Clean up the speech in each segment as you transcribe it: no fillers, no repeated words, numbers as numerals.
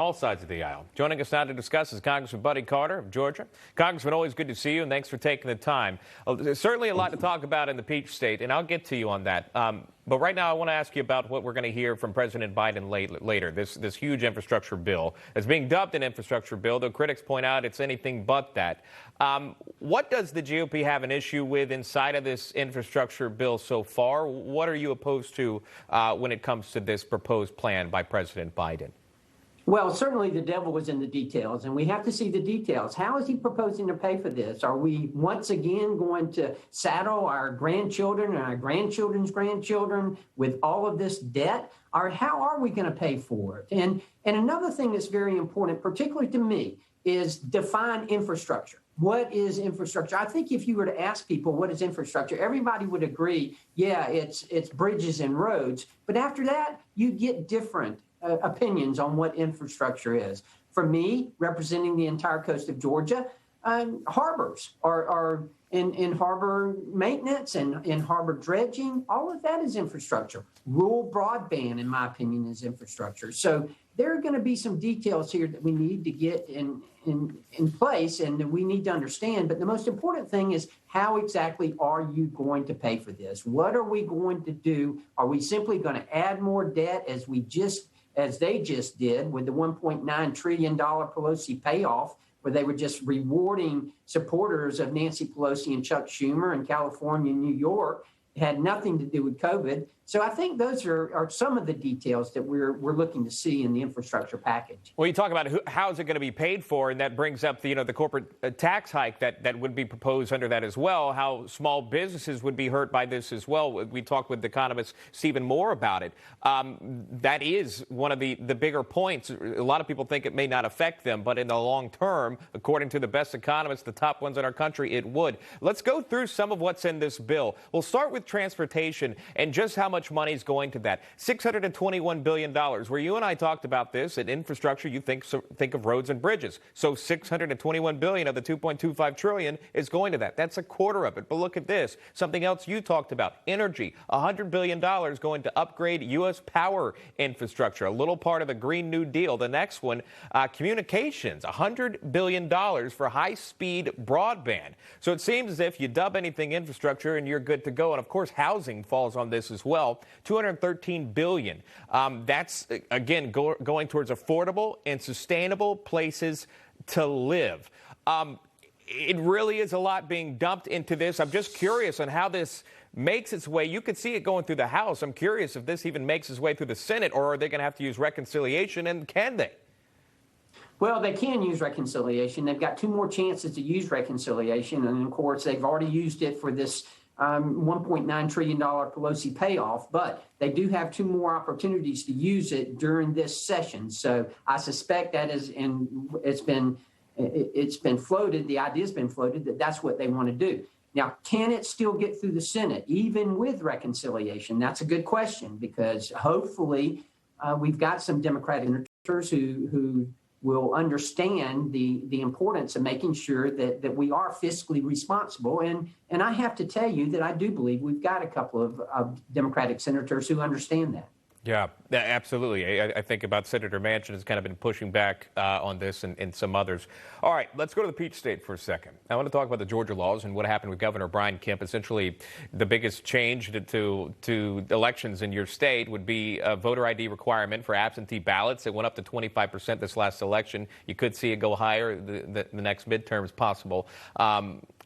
All sides of the aisle. Joining us now to discuss is Congressman Buddy Carter of Georgia. Congressman, always good to see you, and thanks for taking the time. There's certainly a lot to talk about in the Peach State, and I'll get to you on that. But right now, I want to ask you about what we're going to hear from President Biden later. This huge infrastructure bill is being dubbed an infrastructure bill, though critics point out it's anything but that. What does the GOP have an issue with inside of this infrastructure bill so far? What are you opposed to when it comes to this proposed plan by President Biden? Well, certainly the devil was in the details, and we have to see the details. How is he proposing to pay for this? Are we once again going to saddle our grandchildren and our grandchildren's grandchildren with all of this debt? Or how are we going to pay for it? And another thing that's very important, particularly to me, is define infrastructure. What is infrastructure? I think if you were to ask people what is infrastructure, everybody would agree, yeah, it's bridges and roads. But after that, you get different opinions on what infrastructure is. For me, representing the entire coast of Georgia, harbors are in harbor maintenance and in harbor dredging. All of that is infrastructure. Rural broadband, in my opinion, is infrastructure. So there are going to be some details here that we need to get in place and that we need to understand. But the most important thing is, how exactly are you going to pay for this? What are we going to do? Are we simply going to add more debt as they just did with the $1.9 trillion Pelosi payoff, where they were just rewarding supporters of Nancy Pelosi and Chuck Schumer in California and New York? It had nothing to do with COVID. So I think those are some of the details that we're looking to see in the infrastructure package. Well, you talk about how is it going to be paid for, and that brings up the corporate tax hike that would be proposed under that as well, how small businesses would be hurt by this as well. We talked with economist Stephen Moore about it. That is one of the bigger points. A lot of people think it may not affect them, but in the long term, according to the best economists, the top ones in our country, it would. Let's go through some of what's in this bill. We'll start with transportation and just how much money is going to that. $621 billion. Where you and I talked about this, at infrastructure, you think of roads and bridges. So $621 billion of the $2.25 trillion is going to that. That's a quarter of it. But look at this. Something else you talked about, energy. $100 billion going to upgrade U.S. power infrastructure, a little part of the Green New Deal. The next one, communications, $100 billion for high-speed broadband. So it seems as if you dub anything infrastructure and you're good to go. And, of course, housing falls on this as well. $213 billion. That's, again, going towards affordable and sustainable places to live. It really is a lot being dumped into this. I'm just curious on how this makes its way. You could see it going through the House. I'm curious if this even makes its way through the Senate, or are they going to have to use reconciliation, and can they? Well, they can use reconciliation. They've got two more chances to use reconciliation. And, of course, they've already used it for this $1.9 trillion Pelosi payoff, but they do have two more opportunities to use it during this session. So I suspect that it's been floated. The idea's been floated that that's what they want to do. Now, can it still get through the Senate, even with reconciliation? That's a good question, because hopefully we've got some Democratic senators who will understand the importance of making sure that we are fiscally responsible. And I have to tell you that I do believe we've got a couple of Democratic senators who understand that. Yeah, absolutely. I think about Senator Manchin has kind of been pushing back on this and some others. All right, let's go to the Peach State for a second. I want to talk about the Georgia laws and what happened with Governor Brian Kemp. Essentially, the biggest change to elections in your state would be a voter ID requirement for absentee ballots. It went up to 25% this last election. You could see it go higher the next midterms possible.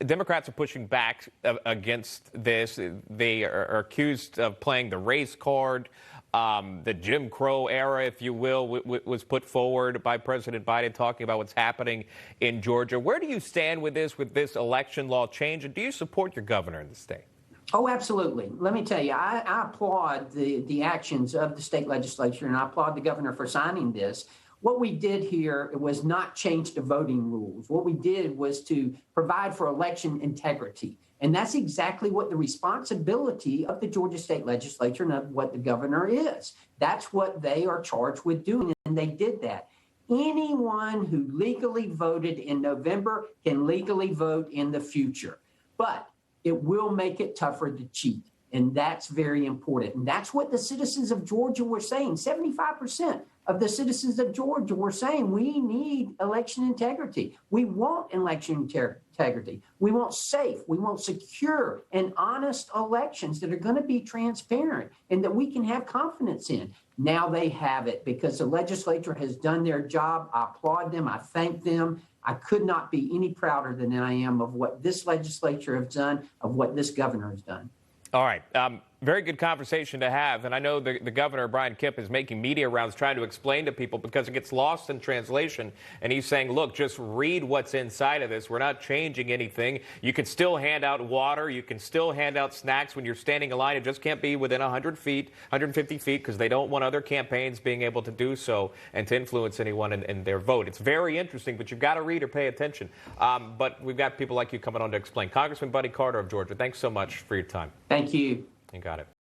Democrats are pushing back against this. They are accused of playing the race card. The Jim Crow era, if you will, was put forward by President Biden, talking about what's happening in Georgia. Where do you stand with this election law change, and do you support your governor in the state? Oh, absolutely. Let me tell you, I applaud the actions of the state legislature, and I applaud the governor for signing this. What we did here was not change the voting rules. What we did was to provide for election integrity. And that's exactly what the responsibility of the Georgia state legislature and of what the governor is. That's what they are charged with doing, and they did that. Anyone who legally voted in November can legally vote in the future, but it will make it tougher to cheat. And that's very important. And that's what the citizens of Georgia were saying. 75% of the citizens of Georgia were saying we need election integrity. We want election integrity. We want safe, we want secure and honest elections that are going to be transparent and that we can have confidence in. Now they have it because the legislature has done their job. I applaud them. I thank them. I could not be any prouder than I am of what this legislature has done, of what this governor has done. All right. Very good conversation to have. And I know the governor, Brian Kemp, is making media rounds trying to explain to people because it gets lost in translation. And he's saying, look, just read what's inside of this. We're not changing anything. You can still hand out water. You can still hand out snacks when you're standing in line. It just can't be within 100 feet, 150 feet, because they don't want other campaigns being able to do so and to influence anyone in their vote. It's very interesting, but you've got to read or pay attention. But we've got people like you coming on to explain. Congressman Buddy Carter of Georgia, thanks so much for your time. Thank you. You got it.